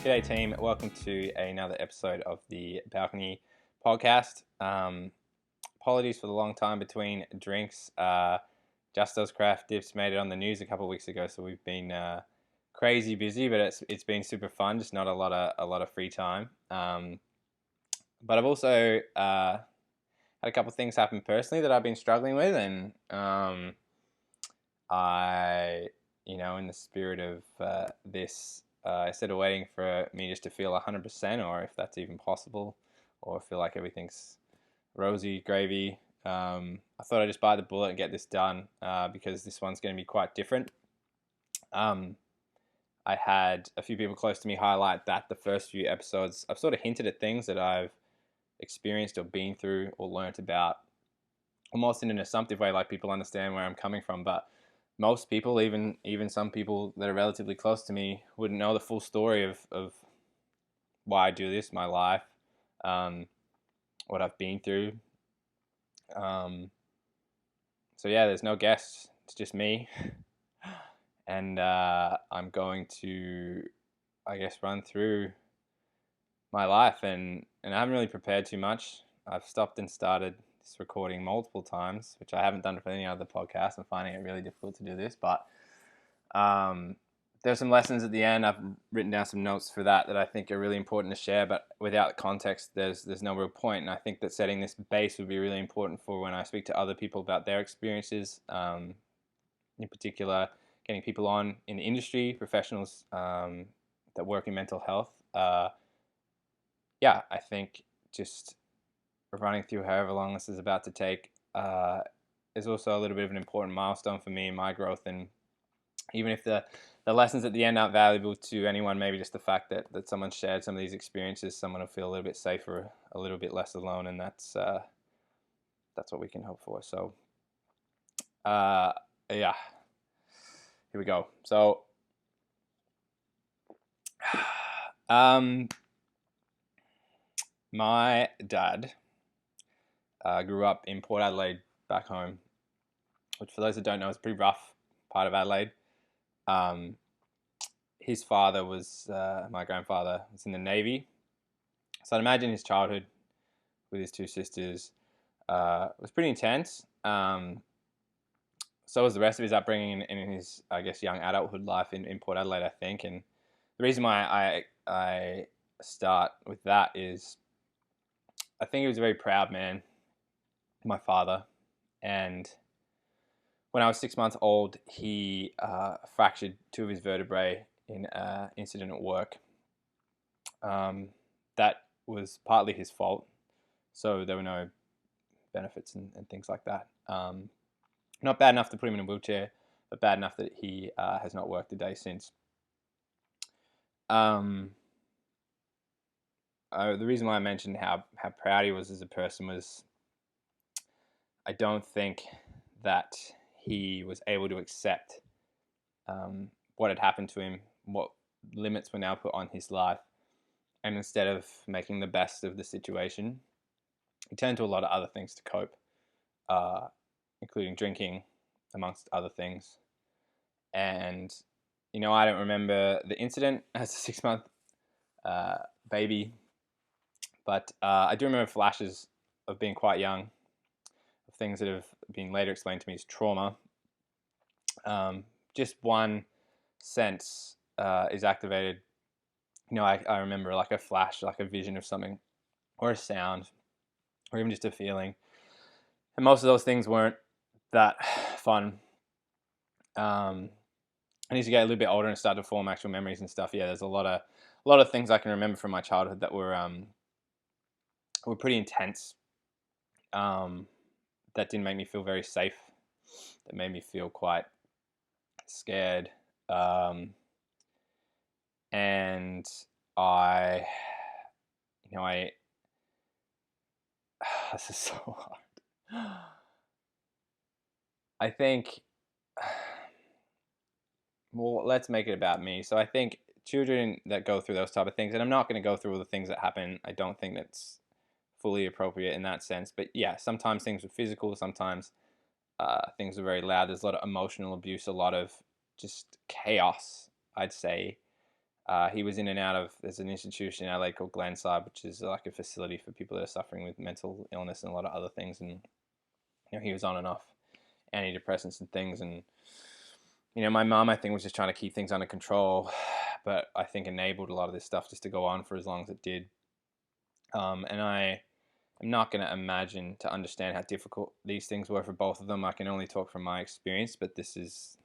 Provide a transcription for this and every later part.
G'day team, welcome to another episode of the Balcony podcast. Apologies for the long time between drinks. Justo's Craft Dips made it on the news a couple of weeks ago, so we've been crazy busy, but it's been super fun. Just not a lot of free time. But I've also had a couple of things happen personally that I've been struggling with, and in the spirit of this. Instead of waiting for me just to feel 100%, or if that's even possible, or feel like everything's rosy gravy, I thought I'd just bite the bullet and get this done because this one's going to be quite different. I had a few people close to me highlight that the first few episodes, I've sort of hinted at things that I've experienced or been through or learnt about, almost in an assumptive way, like people understand where I'm coming from, but most people, even some people that are relatively close to me, wouldn't know the full story of why I do this, my life, what I've been through. So yeah, there's no guests. It's just me. And I'm going to, I guess, run through my life. And I haven't really prepared too much. I've stopped and started this recording multiple times, which I haven't done for any other podcast. I'm finding it really difficult to do this, but there's some lessons at the end. I've written down some notes for that I think are really important to share, but without context, there's no real point. And I think that setting this base would be really important for when I speak to other people about their experiences, in particular, getting people on in the industry, professionals that work in mental health. I think just running through however long this is about to take is also a little bit of an important milestone for me in my growth. And even if the lessons at the end aren't valuable to anyone, maybe just the fact that someone shared some of these experiences, someone will feel a little bit safer, a little bit less alone, and that's what we can hope for. So here we go. So my dad grew up in Port Adelaide back home, which for those that don't know is a pretty rough part of Adelaide. His father was, my grandfather was in the Navy. So I'd imagine his childhood with his two sisters was pretty intense. So was the rest of his upbringing in his, I guess, young adulthood life in Port Adelaide, I think. And the reason why I start with that is I think he was a very proud man, my father, and when I was 6 months old, he fractured two of his vertebrae in an incident at work. That was partly his fault, so there were no benefits and things like that. Not bad enough to put him in a wheelchair, but bad enough that he has not worked a day since. The reason why I mentioned how proud he was as a person was I don't think that he was able to accept what had happened to him, what limits were now put on his life, and instead of making the best of the situation, he turned to a lot of other things to cope, including drinking, amongst other things. And, I don't remember the incident as a 6-month baby, but I do remember flashes of being quite young, of things that have been later explained to me as trauma. Just one sense is activated. I remember like a flash, like a vision of something, or a sound, or even just a feeling. And most of those things weren't that fun. And as you get a little bit older and start to form actual memories and stuff, there's a lot of things I can remember from my childhood that were pretty intense. That didn't make me feel very safe. That made me feel quite scared. And I this is so hard. I think, well, let's make it about me. So I think children that go through those type of things, and I'm not going to go through all the things that happen. I don't think that's fully appropriate in that sense. But yeah, sometimes things were physical, sometimes things were very loud. There's a lot of emotional abuse, a lot of just chaos, I'd say. He was in and out of, there's an institution in LA called Glenside, which is like a facility for people that are suffering with mental illness and a lot of other things. And, he was on and off antidepressants and things. And, my mom, I think, was just trying to keep things under control, but I think enabled a lot of this stuff just to go on for as long as it did. And I am not going to imagine to understand how difficult these things were for both of them. I can only talk from my experience, but this is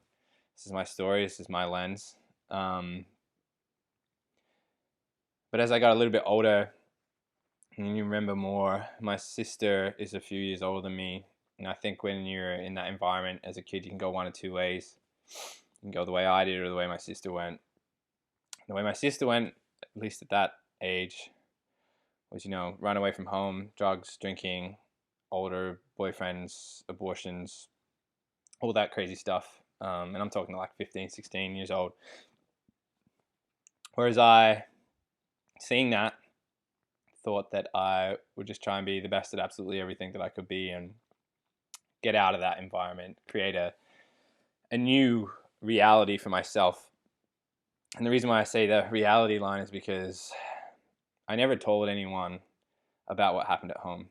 my story. This is my lens. But as I got a little bit older, and you remember more, my sister is a few years older than me. And I think when you're in that environment as a kid, you can go one of two ways. You can go the way I did or the way my sister went. The way my sister went, at least at that age, was, run away from home, drugs, drinking, older boyfriends, abortions, all that crazy stuff. And I'm talking like 15, 16 years old. Whereas I, seeing that, thought that I would just try and be the best at absolutely everything that I could be and get out of that environment, create a new reality for myself. And the reason why I say the reality line is because I never told anyone about what happened at home.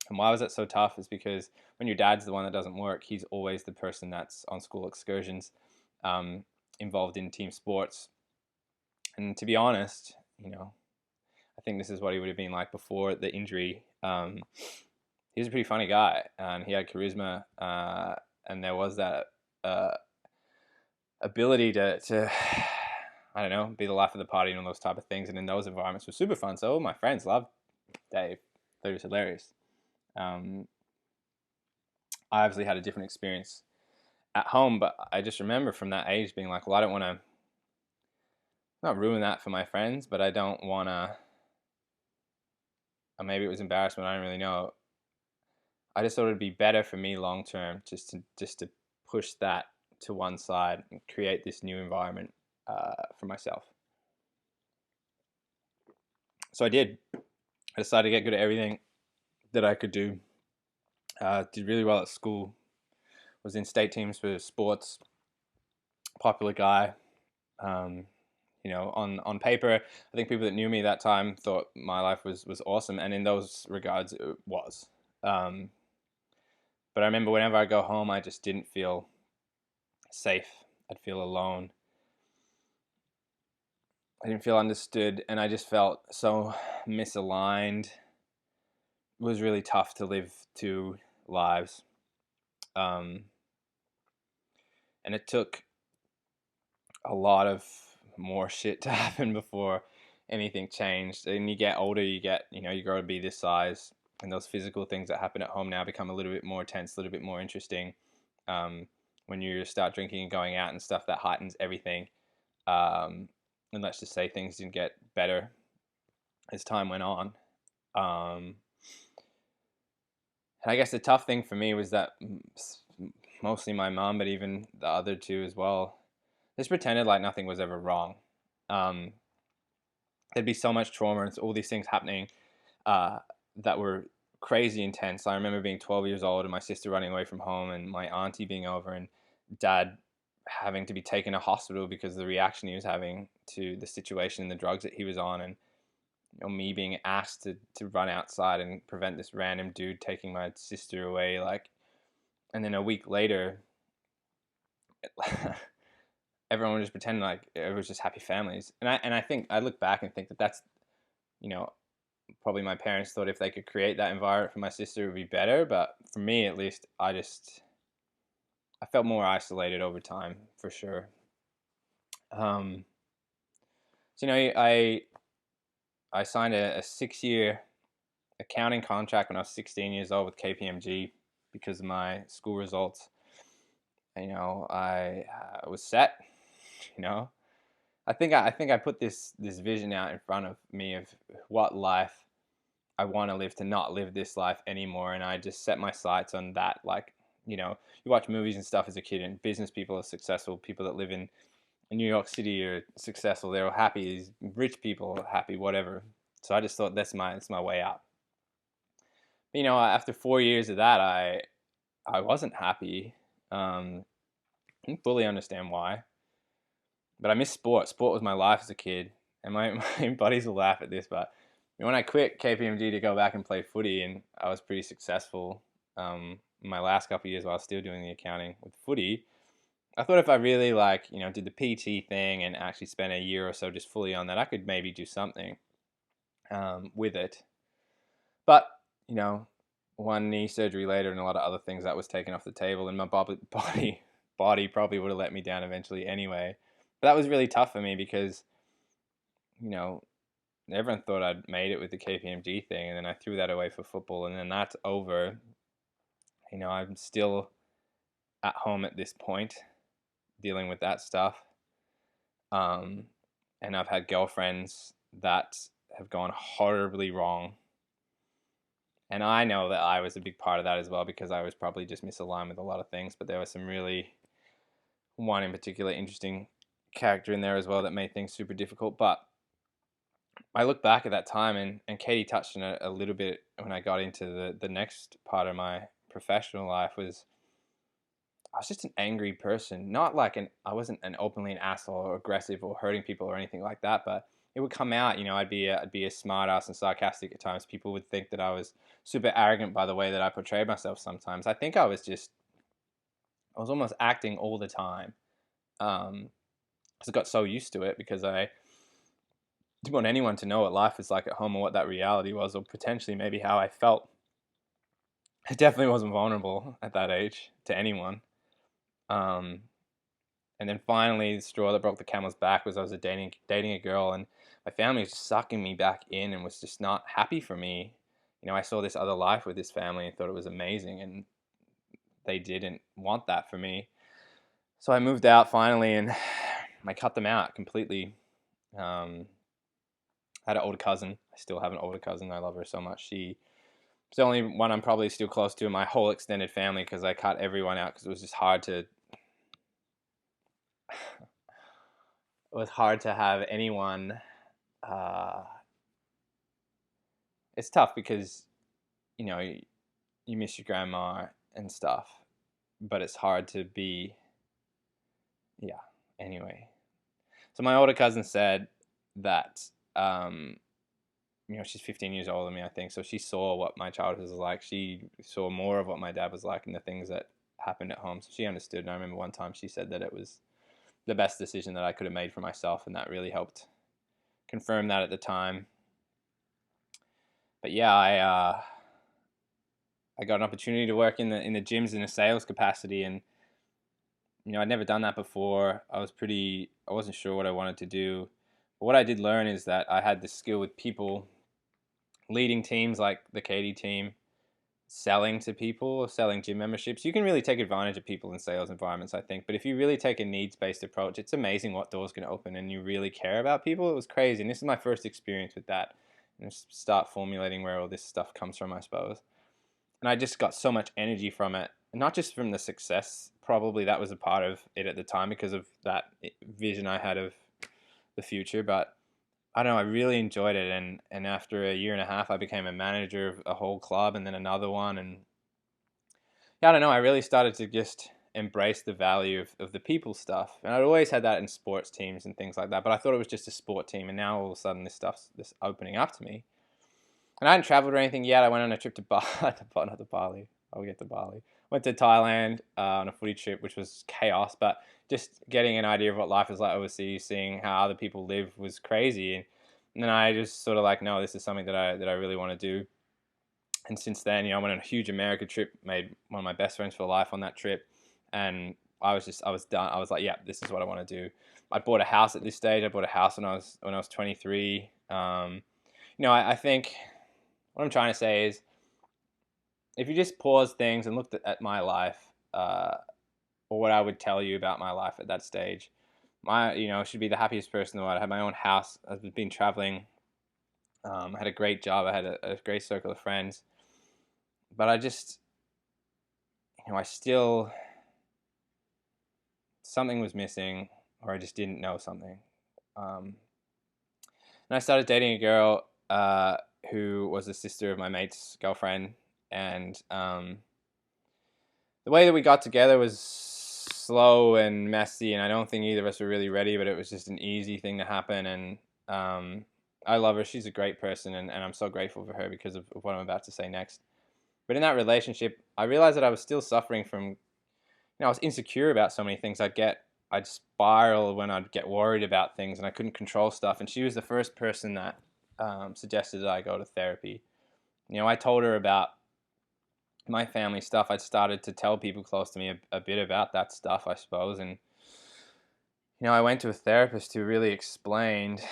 And why was it so tough is because when your dad's the one that doesn't work, he's always the person that's on school excursions, involved in team sports. And to be honest, I think this is what he would have been like before the injury. He was a pretty funny guy, and he had charisma, and there was that ability to I don't know, be the life of the party and all those type of things. And in those environments were super fun. So all my friends loved Dave. He was hilarious. I obviously had a different experience at home, but I just remember from that age being like, well, I don't want to not ruin that for my friends, but I don't want to, or maybe it was embarrassment, I don't really know. I just thought it'd be better for me long term just to push that to one side and create this new environment for myself. So I did. I decided to get good at everything that I could do. Did really well at school. Was in state teams for sports. Popular guy. On paper, I think people that knew me that time thought my life was awesome, and in those regards, it was. But I remember whenever I go home, I just didn't feel safe. I'd feel alone. I didn't feel understood, and I just felt so misaligned. It was really tough to live two lives. And it took a lot of more shit to happen before anything changed. And you get older, you grow to be this size, and those physical things that happen at home now become a little bit more tense, a little bit more interesting. When you start drinking and going out and stuff, that heightens everything. And let's just say things didn't get better as time went on. And I guess the tough thing for me was that mostly my mom, but even the other two as well, just pretended like nothing was ever wrong. There'd be so much trauma and all these things happening that were crazy intense. I remember being 12 years old and my sister running away from home and my auntie being over and dad having to be taken to hospital because of the reaction he was having to the situation and the drugs that he was on, and me being asked to run outside and prevent this random dude taking my sister away, and then a week later everyone was just pretending like it was just happy families. And I think I look back and think that that's probably my parents thought if they could create that environment for my sister it would be better, but for me at least I felt more isolated over time, for sure. So I signed a 6-year accounting contract when I was 16 years old with KPMG because of my school results. I was set. I think I put this vision out in front of me of what life I want to live to not live this life anymore. And I just set my sights on that. Like, you watch movies and stuff as a kid, and business people are successful. People that live in New York City are successful. They're all happy. These rich people are happy, whatever. So I just thought that's my way out. But, after 4 years of that, I wasn't happy. I didn't fully understand why, but I miss sport. Sport was my life as a kid, and my, my buddies will laugh at this, but when I quit KPMG to go back and play footy, and I was pretty successful in my last couple of years while I was still doing the accounting with footy. I thought if I really did the PT thing and actually spent a year or so just fully on that, I could maybe do something with it. But, one knee surgery later and a lot of other things, that was taken off the table, and my body probably would have let me down eventually anyway. But that was really tough for me because, everyone thought I'd made it with the KPMG thing, and then I threw that away for football, and then that's over. I'm still at home at this point dealing with that stuff. And I've had girlfriends that have gone horribly wrong. And I know that I was a big part of that as well, because I was probably just misaligned with a lot of things, but there was some really, one in particular, interesting character in there as well that made things super difficult. But I look back at that time, and Katie touched on it a little bit when I got into the next part of my professional life, was I was just an angry person. Not like I wasn't an openly an asshole or aggressive or hurting people or anything like that, but it would come out. I'd be a smart ass and sarcastic at times. People would think that I was super arrogant by the way that I portrayed myself sometimes. I think I was almost acting all the time. Because I got so used to it, because I didn't want anyone to know what life was like at home or what that reality was, or potentially maybe how I felt. I definitely wasn't vulnerable at that age to anyone. And then finally, the straw that broke the camel's back was I was dating a girl, and my family was just sucking me back in and was just not happy for me. I saw this other life with this family and thought it was amazing, and they didn't want that for me. So I moved out finally, and I cut them out completely. I had an older cousin. I still have an older cousin. I love her so much. She's the only one I'm probably still close to in my whole extended family, because I cut everyone out because it was just hard to. It was hard to have anyone. It's tough because, you miss your grandma and stuff, but it's hard to be. Yeah. Anyway, so my older cousin said that she's 15 years older than me, I think. So she saw what my childhood was like. She saw more of what my dad was like and the things that happened at home. So she understood. And I remember one time she said that it was the best decision that I could have made for myself, and that really helped confirm that at the time. But yeah, I got an opportunity to work in the gyms in a sales capacity, and I'd never done that before. I wasn't sure what I wanted to do. But what I did learn is that I had the skill with people, leading teams like the Katie team, selling to people, selling gym memberships. You can really take advantage of people in sales environments, I think. But if you really take a needs-based approach, it's amazing what doors can open, and you really care about people. It was crazy. And this is my first experience with that. And start formulating where all this stuff comes from, I suppose. And I just got so much energy from it. Not just from the success, probably that was a part of it at the time because of that vision I had of the future. But I don't know, I really enjoyed it. And after a year and a half, I became a manager of a whole club and then another one. And yeah, I don't know, I really started to just embrace the value of the people stuff. And I'd always had that in sports teams and things like that. But I thought it was just a sport team. And now all of a sudden this stuff's this opening up to me. And I hadn't traveled or anything yet. I went on a trip to not to Bali. I'll get to Bali. Went to Thailand on a footy trip, which was chaos. But just getting an idea of what life is like overseas, seeing how other people live, was crazy. And then I just sort of like, no, this is something that I really want to do. And since then, I went on a huge America trip, made one of my best friends for life on that trip. And I was done. I was like, yeah, this is what I want to do. I bought a house at this stage. I bought a house when I was 23. I think what I'm trying to say is, if you just pause things and looked at my life, or what I would tell you about my life at that stage, I should be the happiest person in the world. I had my own house. I've been traveling I had a great job. I had a great circle of friends, but I just, I still, something was missing, or I just didn't know something. Um, and I started dating a girl who was the sister of my mate's girlfriend, and the way that we got together was slow and messy, and I don't think either of us were really ready, but it was just an easy thing to happen. And I love her. She's a great person, and I'm so grateful for her because of what I'm about to say next. But in that relationship, I realized that I was still suffering from, I was insecure about so many things. I'd spiral when I'd get worried about things, and I couldn't control stuff. And she was the first person that suggested that I go to therapy. I told her about my family stuff. I'd started to tell people close to me a bit about that stuff, I suppose. And I went to a therapist who really explained,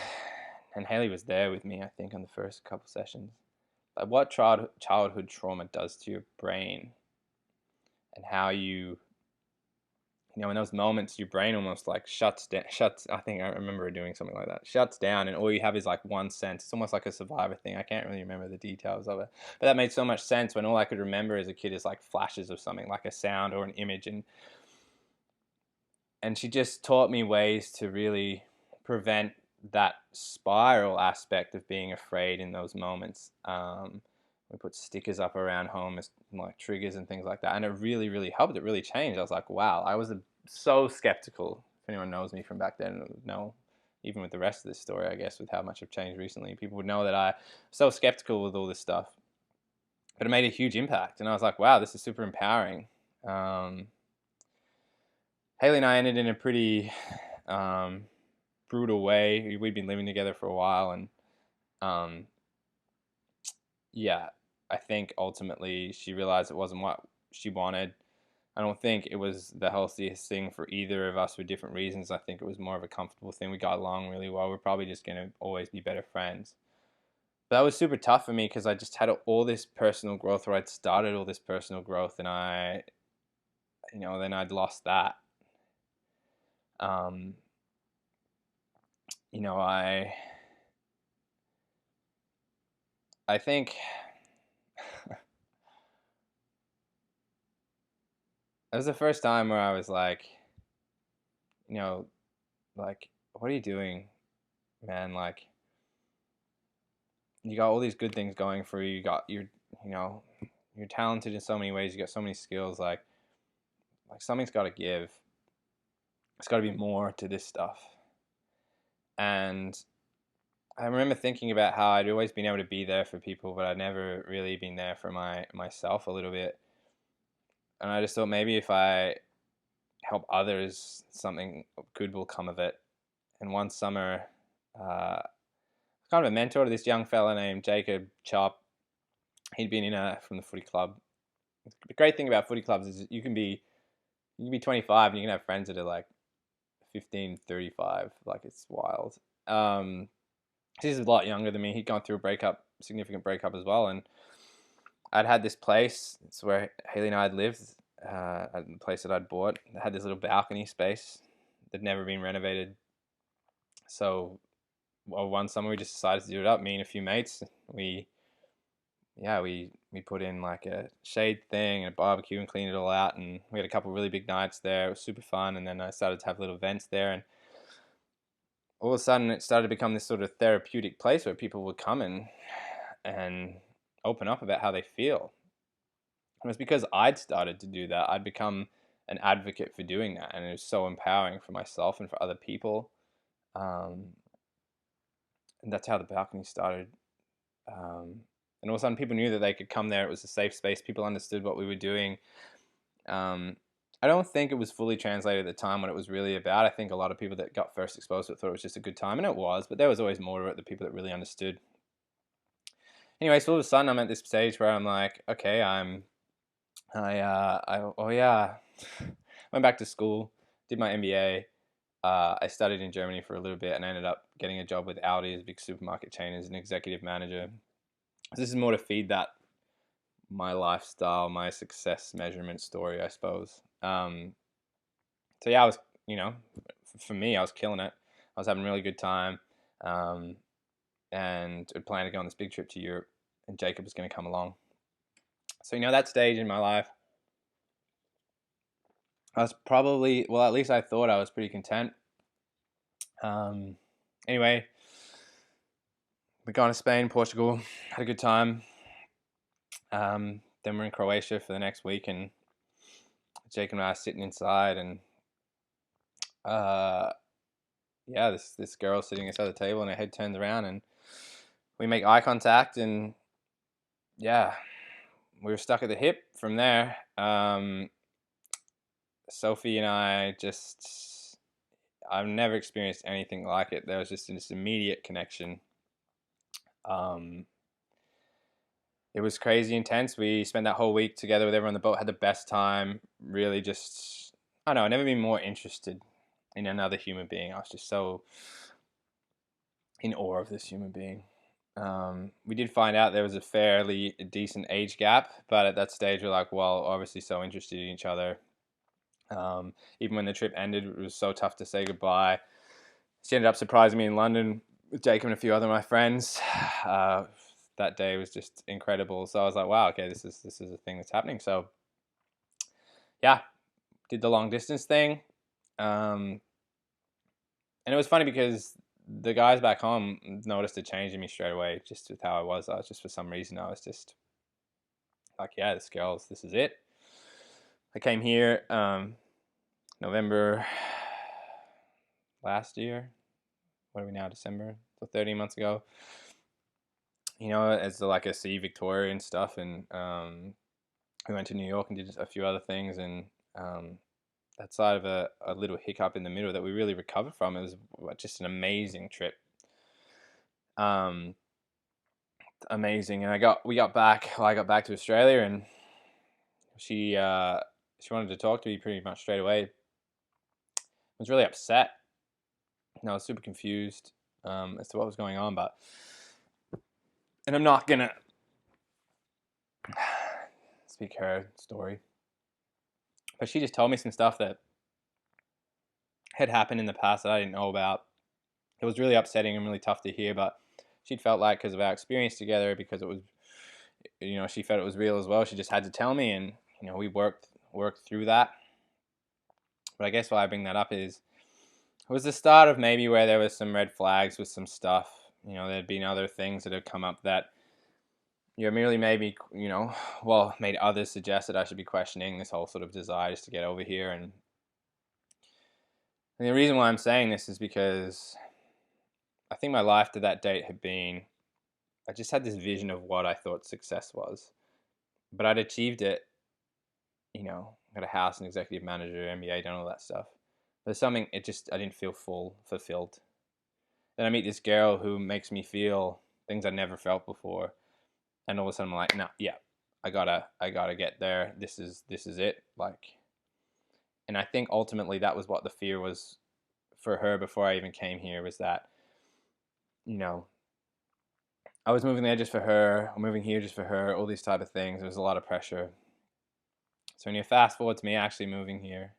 and Haley was there with me, I think, on the first couple sessions, like what childhood trauma does to your brain, and how in those moments, your brain almost like shuts down. I think I remember doing something like that. Shuts down, and all you have is like one sense. It's almost like a survivor thing. I can't really remember the details of it, but that made so much sense when all I could remember as a kid is like flashes of something, like a sound or an image, and she just taught me ways to really prevent that spiral aspect of being afraid in those moments. We put stickers up around home as like triggers and things like that, and it really, really helped. It really changed. I was like, wow, I was so skeptical. If anyone knows me from back then, would know, even with the rest of this story, I guess, with how much I've changed recently, people would know that I was so skeptical with all this stuff. But it made a huge impact, and I was like, wow, this is super empowering. Haley and I ended in a pretty brutal way. We'd been living together for a while, and um, yeah, I think ultimately she realized it wasn't what she wanted. I don't think it was the healthiest thing for either of us for different reasons. I think it was more of a comfortable thing. We got along really well. We're probably just going to always be better friends. But that was super tough for me because I just had all this personal growth, or I'd started all this personal growth, and then I'd lost that. Um, you know, I think it was the first time where I was like, you know, like, what are you doing, man? Like, you got all these good things going for you. You know, you're talented in so many ways. You got so many skills. Like something's got to give. It's got to be more to this stuff. And I remember thinking about how I'd always been able to be there for people, but I'd never really been there for myself a little bit. And I just thought maybe if I help others, something good will come of it. And one summer, kind of a mentor to this young fella named Jacob Chop. He'd been from the footy club. The great thing about footy clubs is you can be 25 and you can have friends that are like 15, 35. Like, it's wild. He's a lot younger than me. He'd gone through significant breakup as well. And I'd had this place. It's where Haley and I had lived, at the place that I'd bought. It had this little balcony space that'd never been renovated. So, one summer we just decided to do it up. Me and a few mates. We put in like a shade thing and a barbecue and cleaned it all out, and we had a couple of really big nights there. It was super fun, and then I started to have little events there, and all of a sudden it started to become this sort of therapeutic place where people would come and open up about how they feel. And it was because I'd started to do that. I'd become an advocate for doing that, and it was so empowering for myself and for other people. And that's how the balcony started. And all of a sudden people knew that they could come there. It was a safe space. People understood what we were doing. I don't think it was fully translated at the time what it was really about. I think a lot of people that got first exposed to it thought it was just a good time, and it was, but there was always more to it, the people that really understood. Anyway, so all of a sudden I'm at this stage where I'm like, okay, oh yeah, went back to school, did my MBA. I studied in Germany for a little bit and I ended up getting a job with Aldi, as a big supermarket chain, as an executive manager. So this is more to feed that my lifestyle, my success measurement story, I suppose. So yeah, I was, for me, I was killing it. I was having a really good time. and I planned to go on this big trip to Europe, and Jacob was going to come along. So that stage in my life, I was probably, well, at least I thought I was pretty content. Anyway, we gone to Spain, Portugal, had a good time. Then we're in Croatia for the next week, and Jacob and I are sitting inside, and yeah, this girl sitting inside the table, and her head turns around, and we make eye contact, and yeah, we were stuck at the hip from there. Sophie and I I've never experienced anything like it. There was just this immediate connection. It was crazy intense. We spent that whole week together with everyone on the boat, had the best time. Really just, I don't know, I've never been more interested in another human being. I was just so in awe of this human being. We did find out there was a fairly decent age gap, but at that stage we're like, well, obviously so interested in each other. Even when the trip ended, it was so tough to say goodbye. She ended up surprising me in London with Jacob and a few other of my friends. That day was just incredible. So I was like, wow, okay, this is a thing that's happening. So yeah, did the long distance thing. And it was funny because the guys back home noticed a change in me straight away, just with how I was. Just for some reason, I was just like, yeah, this is it. I came here November last year. What are we now, December? So 13 months ago. As like a see Victoria and stuff, and we went to New York and did a few other things, and outside of a little hiccup in the middle that we really recovered from, it was just an amazing trip. Amazing, and I got back to Australia, and she wanted to talk to me pretty much straight away. I was really upset. I was super confused as to what was going on, and I'm not gonna speak her story, but she just told me some stuff that had happened in the past that I didn't know about. It was really upsetting and really tough to hear, but she'd felt like, because of our experience together, because it was, she felt it was real as well, she just had to tell me, and we worked through that. But I guess why I bring that up is it was the start of maybe where there was some red flags with some stuff. There'd been other things that had come up that merely made me, made others suggest that I should be questioning this whole sort of desire just to get over here. And the reason why I'm saying this is because I think my life to that date had been, I just had this vision of what I thought success was, but I'd achieved it. Got a house, an executive manager, MBA, done all that stuff. There's something, I didn't feel fulfilled. Then I meet this girl who makes me feel things I never felt before, and all of a sudden I'm like, no, yeah, I gotta get there. This is it. And I think ultimately that was what the fear was for her before I even came here, was that, I was moving there just for her, or moving here just for her, all these type of things. There was a lot of pressure. So when you fast forward to me actually moving here,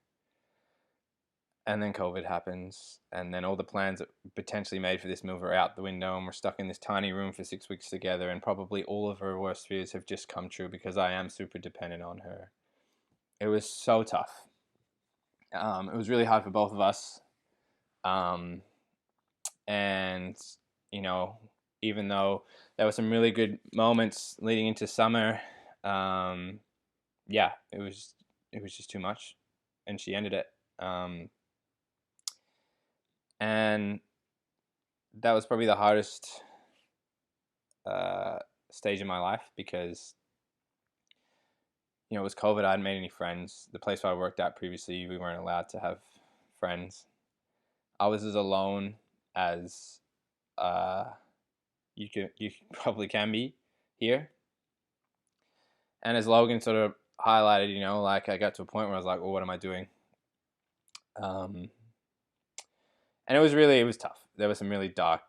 and then COVID happens, and then all the plans that potentially made for this move are out the window, and we're stuck in this tiny room for 6 weeks together, and probably all of her worst fears have just come true because I am super dependent on her. It was so tough. It was really hard for both of us. And, even though there were some really good moments leading into summer, yeah, it was just too much, and she ended it. And that was probably the hardest stage in my life because, it was COVID. I hadn't made any friends. The place where I worked at previously, we weren't allowed to have friends. I was as alone as you probably can be here. And as Logan sort of highlighted, I got to a point where I was like, well, what am I doing? And it was tough. There were some really dark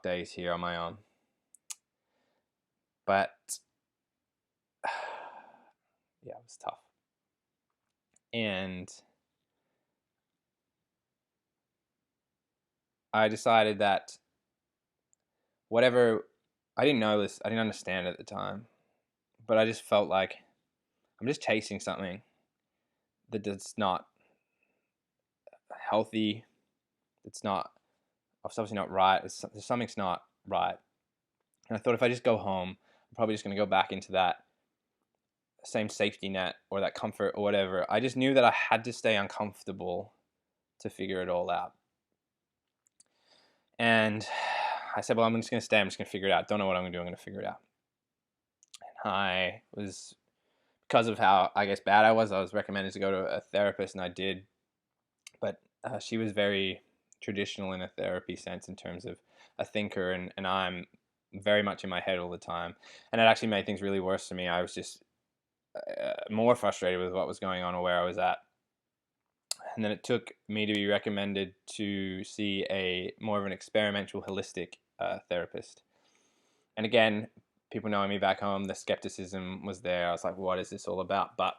days here on my own. But yeah, it was tough. And I decided that whatever, I didn't know this, I didn't understand it at the time, but I just felt like I'm just chasing something that's not healthy. It's obviously not right. Something's not right. And I thought if I just go home, I'm probably just going to go back into that same safety net or that comfort or whatever. I just knew that I had to stay uncomfortable to figure it all out. And I said, well, I'm just going to stay. I'm just going to figure it out. Don't know what I'm going to do. I'm going to figure it out. And I was, because of how, I guess, bad I was recommended to go to a therapist, and I did. But she was very traditional in a therapy sense in terms of a thinker, and I'm very much in my head all the time. And it actually made things really worse for me. I was just more frustrated with what was going on or where I was at. And then it took me to be recommended to see a more of an experimental, holistic therapist. And again, people knowing me back home, the skepticism was there. I was like, what is this all about? But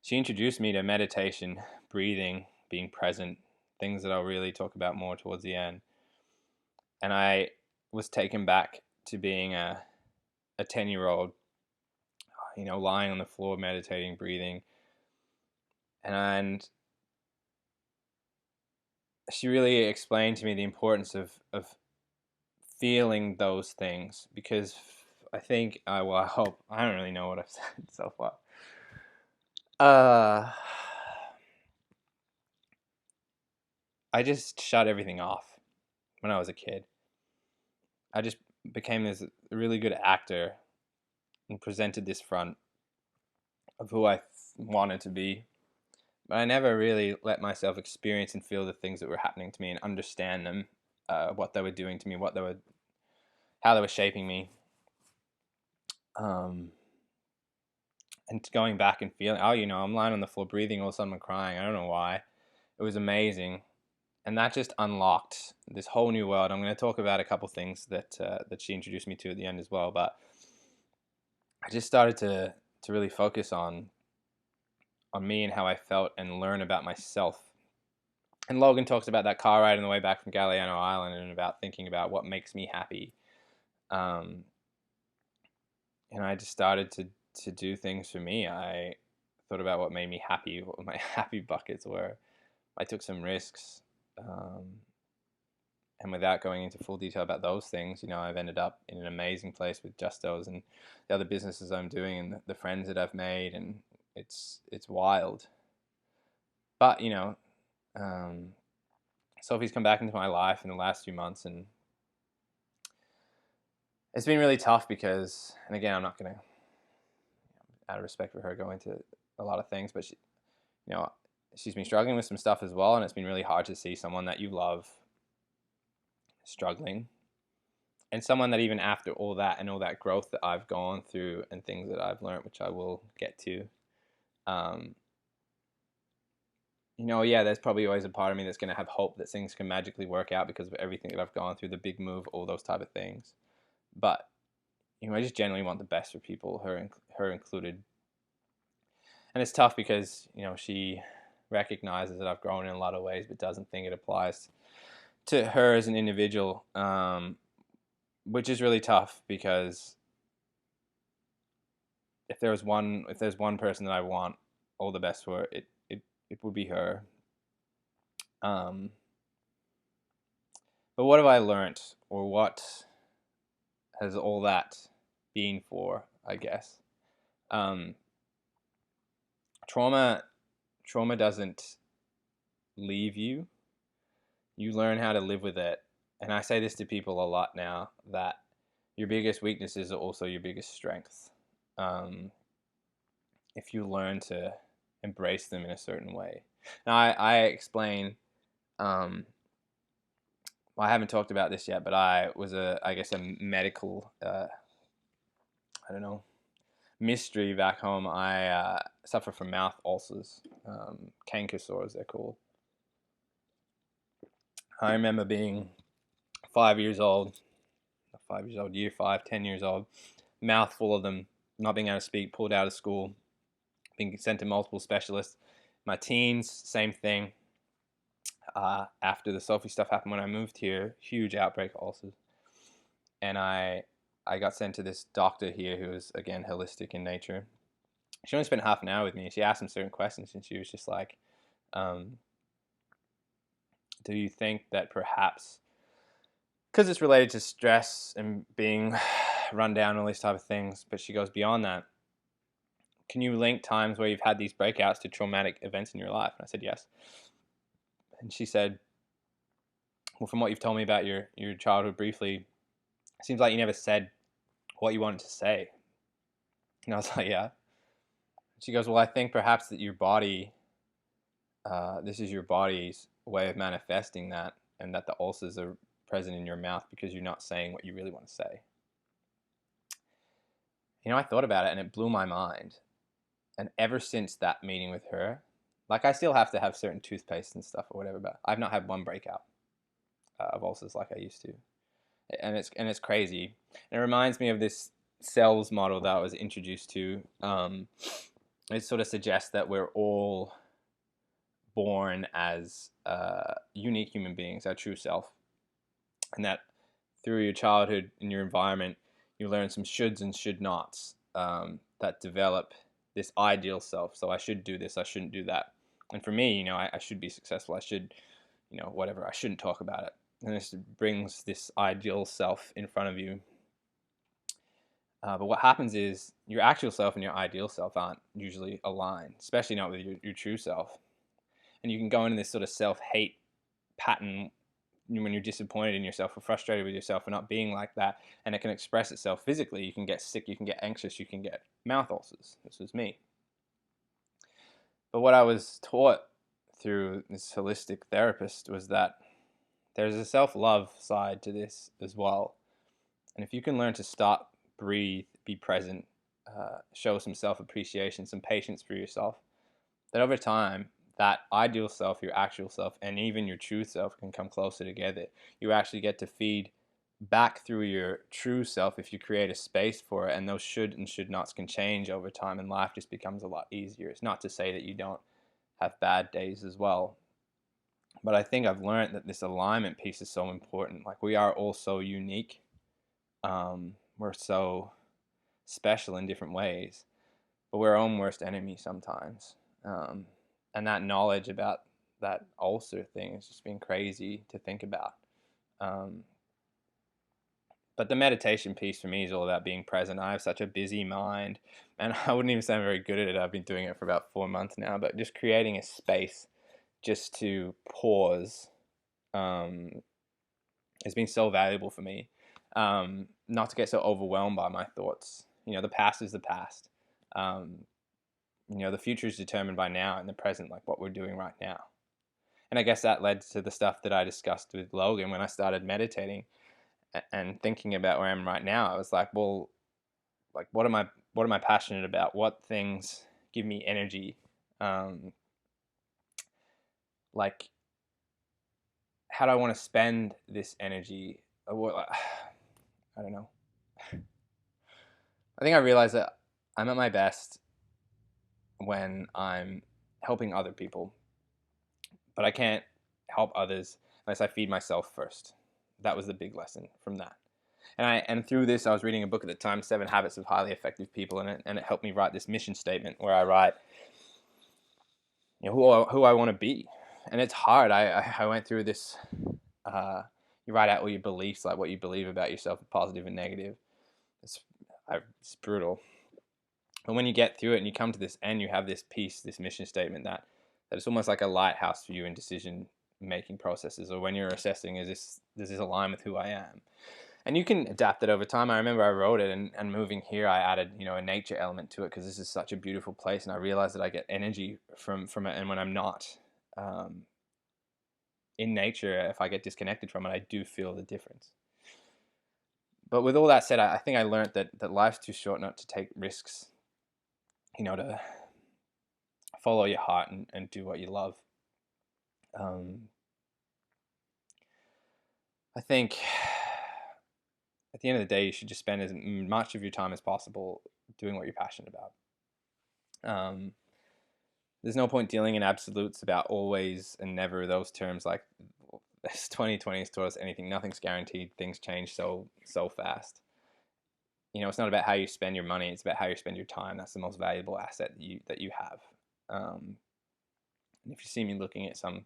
she introduced me to meditation, breathing, being present, things that I'll really talk about more towards the end. And I was taken back to being a 10-year-old, lying on the floor, meditating, breathing. And she really explained to me the importance of feeling those things, because I think, I hope, I don't really know what I've said so far. I just shut everything off when I was a kid. I just became this really good actor and presented this front of who I wanted to be. But I never really let myself experience and feel the things that were happening to me and understand them, what they were doing to me, how they were shaping me. And going back and feeling, I'm lying on the floor breathing, all of a sudden I'm crying. I don't know why. It was amazing. And that just unlocked this whole new world. I'm going to talk about a couple things that she introduced me to at the end as well. But I just started to really focus on me and how I felt and learn about myself. And Logan talks about that car ride on the way back from Galliano Island and about thinking about what makes me happy. And I just started to do things for me. I thought about what made me happy, what my happy buckets were. I took some risks. And without going into full detail about those things, I've ended up in an amazing place with Justos and the other businesses I'm doing and the friends that I've made, and it's wild. But Sophie's come back into my life in the last few months, and it's been really tough because, and again, I'm not going to, out of respect for her, go into a lot of things, but she's been struggling with some stuff as well, and it's been really hard to see someone that you love struggling, and someone that even after all that and all that growth that I've gone through and things that I've learned, which I will get to, there's probably always a part of me that's going to have hope that things can magically work out because of everything that I've gone through, the big move, all those type of things. But I just generally want the best for people, her included. And it's tough because she recognizes that I've grown in a lot of ways, but doesn't think it applies to her as an individual, which is really tough because if there's one person that I want all the best for, it would be her. But what have I learned, or what has all that been for, I guess? Trauma doesn't leave you. You learn how to live with it. And I say this to people a lot now, that your biggest weaknesses are also your biggest strengths. If you learn to embrace them in a certain way. Now, I explain, I haven't talked about this yet, but I was a medical, mystery back home. I suffer from mouth ulcers, canker sores they're called. I remember being 5 years old, year 5, 10 years old, mouth full of them, not being able to speak, pulled out of school, being sent to multiple specialists. My teens, same thing. After the Sophie stuff happened when I moved here, huge outbreak of ulcers. and I got sent to this doctor here who was, again, holistic in nature. She only spent half an hour with me. She asked him certain questions, and she was just like, um, do you think that perhaps, because it's related to stress and being run down and all these type of things, but she goes, beyond that, can you link times where you've had these breakouts to traumatic events in your life? And I said, yes. And she said, well, from what you've told me about your childhood briefly, it seems like you never said what you wanted to say. And I was like, yeah. She goes, well, I think perhaps that your body, this is your body's way of manifesting that, and that the ulcers are present in your mouth because you're not saying what you really want to say. I thought about it and it blew my mind. And ever since that meeting with her, like, I still have to have certain toothpaste and stuff or whatever, but I've not had one breakout of ulcers like I used to. And it's crazy. And it reminds me of this cells model that I was introduced to. It sort of suggests that we're all born as unique human beings, our true self, and that through your childhood and your environment, you learn some shoulds and should nots that develop this ideal self. So I should do this, I shouldn't do that. And for me, I should be successful. I should, whatever. I shouldn't talk about it. And this brings this ideal self in front of you. But what happens is your actual self and your ideal self aren't usually aligned, especially not with your true self. And you can go into this sort of self-hate pattern when you're disappointed in yourself or frustrated with yourself for not being like that, and it can express itself physically. You can get sick, you can get anxious, you can get mouth ulcers. This was me. But what I was taught through this holistic therapist was that there's a self-love side to this as well. And if you can learn to stop, breathe, be present, show some self-appreciation, some patience for yourself, that over time, that ideal self, your actual self, and even your true self can come closer together. You actually get to feed back through your true self if you create a space for it, and those should and should nots can change over time, and life just becomes a lot easier. It's not to say that you don't have bad days as well, but I think I've learned that this alignment piece is so important. Like, we are all so unique. We're so special in different ways, but we're our own worst enemy sometimes. And that knowledge about that ulcer thing has just been crazy to think about. But the meditation piece for me is all about being present. I have such a busy mind, and I wouldn't even say I'm very good at it. I've been doing it for about 4 months now, but just creating a space just to pause has been so valuable for me. Not to get so overwhelmed by my thoughts. The past is the past. The future is determined by now and the present, like what we're doing right now. And I guess that led to the stuff that I discussed with Logan when I started meditating and thinking about where I am right now. I was like, well, like, what am I passionate about? What things give me energy? Like, how do I want to spend this energy? I don't know. I think I realized that I'm at my best when I'm helping other people, but I can't help others unless I feed myself first. That was the big lesson from that. And through this, I was reading a book at the time, 7 Habits of Highly Effective People, and it helped me write this mission statement where I write, who I want to be. And it's hard. I went through this. You write out all your beliefs, like what you believe about yourself, positive and negative. It's brutal. But when you get through it and you come to this end, you have this piece, this mission statement that it's almost like a lighthouse for you in decision making processes, or when you're assessing, does this align with who I am? And you can adapt it over time. I remember I wrote it, and moving here, I added a nature element to it because this is such a beautiful place, and I realized that I get energy from it. And when I'm not in nature, if I get disconnected from it, I do feel the difference. But with all that said, I think I learned that life's too short not to take risks, to follow your heart and do what you love. I think at the end of the day, you should just spend as much of your time as possible doing what you're passionate about. There's no point dealing in absolutes about always and never, those terms. Like, This 2020 has taught us anything. Nothing's guaranteed. Things change so fast. It's not about how you spend your money. It's about how you spend your time. That's the most valuable asset that you have. And if you see me looking at something,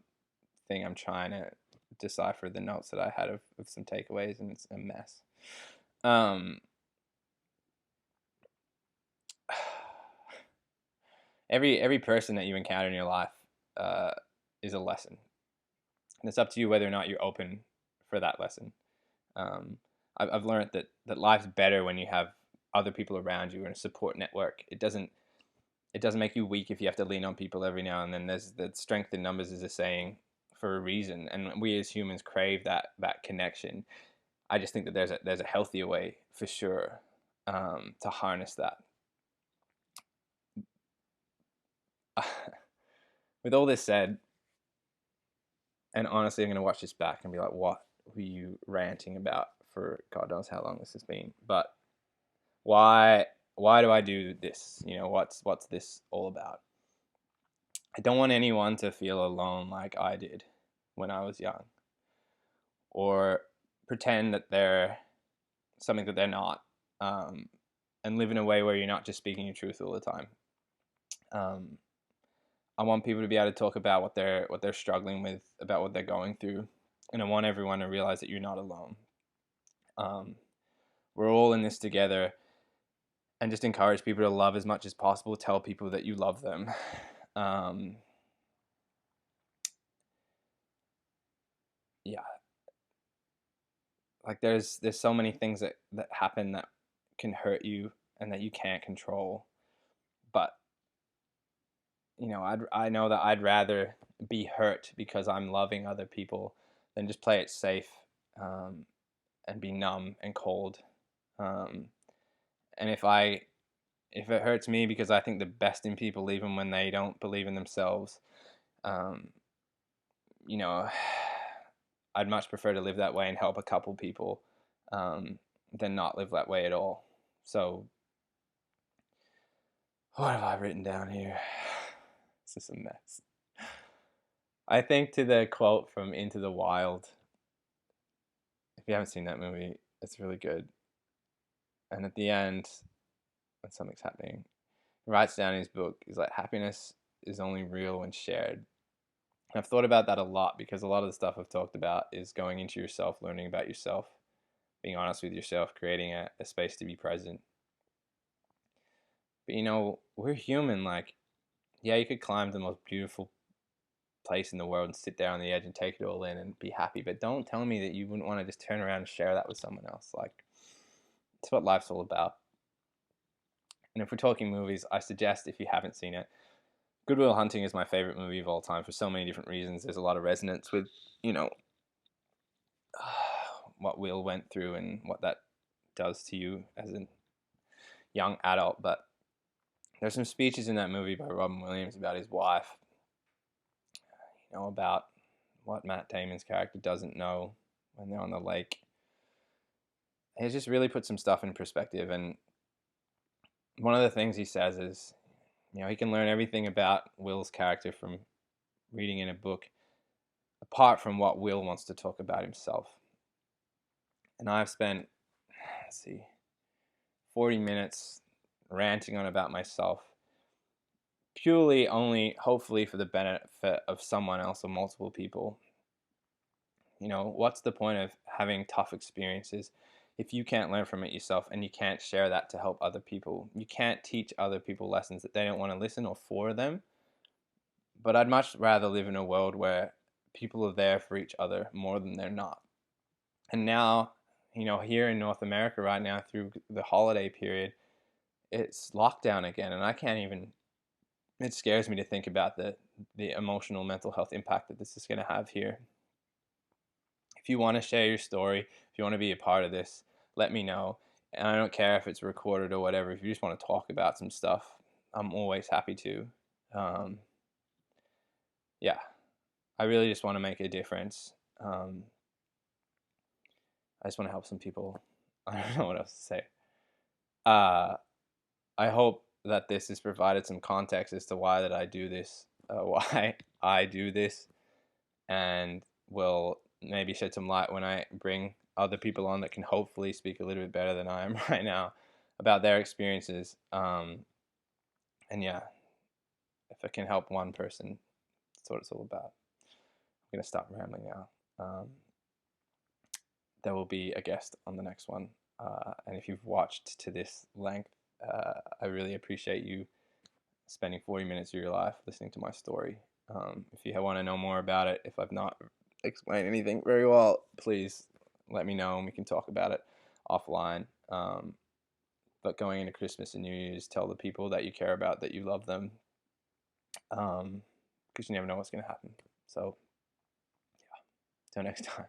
I'm trying to decipher the notes that I had of some takeaways, and it's a mess. Every person that you encounter in your life is a lesson, and it's up to you whether or not you're open for that lesson. I've learned that life's better when you have other people around you and a support network. It doesn't make you weak if you have to lean on people every now and then. There's the strength in numbers is a saying for a reason, and we as humans crave that connection. I just think that there's a healthier way for sure to harness that. With all this said, and honestly, I'm going to watch this back and be like, what were you ranting about for God knows how long this has been? But why do I do this? What's this all about? I don't want anyone to feel alone like I did when I was young, or pretend that they're something that they're not, and live in a way where you're not just speaking your truth all the time. I want people to be able to talk about what they're struggling with, about what they're going through, and I want everyone to realize that you're not alone. We're all in this together, and just encourage people to love as much as possible. Tell people that you love them. Yeah, like there's so many things that happen that can hurt you and that you can't control, but I know that I'd rather be hurt because I'm loving other people than just play it safe, and be numb and cold. And if it hurts me because I think the best in people even when they don't believe in themselves, you know, I'd much prefer to live that way and help a couple people, than not live that way at all. So, what have I written down here? This is a mess. I think to the quote from Into the Wild. If you haven't seen that movie, it's really good. And at the end, when something's happening, he writes down in his book, he's like, happiness is only real when shared. And I've thought about that a lot because a lot of the stuff I've talked about is going into yourself, learning about yourself, being honest with yourself, creating a space to be present. But we're human. Like, yeah, you could climb the most beautiful place in the world and sit there on the edge and take it all in and be happy. But don't tell me that you wouldn't want to just turn around and share that with someone else. Like, it's what life's all about. And if we're talking movies, I suggest, if you haven't seen it, Good Will Hunting is my favorite movie of all time for so many different reasons. There's a lot of resonance with, what Will went through and what that does to you as a young adult. But there's some speeches in that movie by Robin Williams about his wife, about what Matt Damon's character doesn't know when they're on the lake. He just really put some stuff in perspective. And one of the things he says is, he can learn everything about Will's character from reading in a book, apart from what Will wants to talk about himself. And I've spent, 40 minutes ranting on about myself, purely only, hopefully, for the benefit of someone else or multiple people. What's the point of having tough experiences if you can't learn from it yourself and you can't share that to help other people? You can't teach other people lessons that they don't want to listen or for them. But I'd much rather live in a world where people are there for each other more than they're not. And now, here in North America right now through the holiday period, it's lockdown again. And I can't even, it scares me to think about the emotional, mental health impact that this is going to have here. If you want to share your story, if you want to be a part of this, let me know. And I don't care if it's recorded or whatever. If you just want to talk about some stuff, I'm always happy to. Yeah, I really just want to make a difference. I just want to help some people. I don't know what else to say. I hope that this has provided some context as to why I do this, and will maybe shed some light when I bring other people on that can hopefully speak a little bit better than I am right now about their experiences. And yeah, if I can help one person, that's what it's all about. I'm gonna stop rambling now. There will be a guest on the next one, and if you've watched to this length, I really appreciate you spending 40 minutes of your life listening to my story. If you want to know more about it, if I've not explained anything very well, please let me know and we can talk about it offline. But going into Christmas and New Year's, tell the people that you care about that you love them, because you never know what's going to happen. So, yeah, till next time.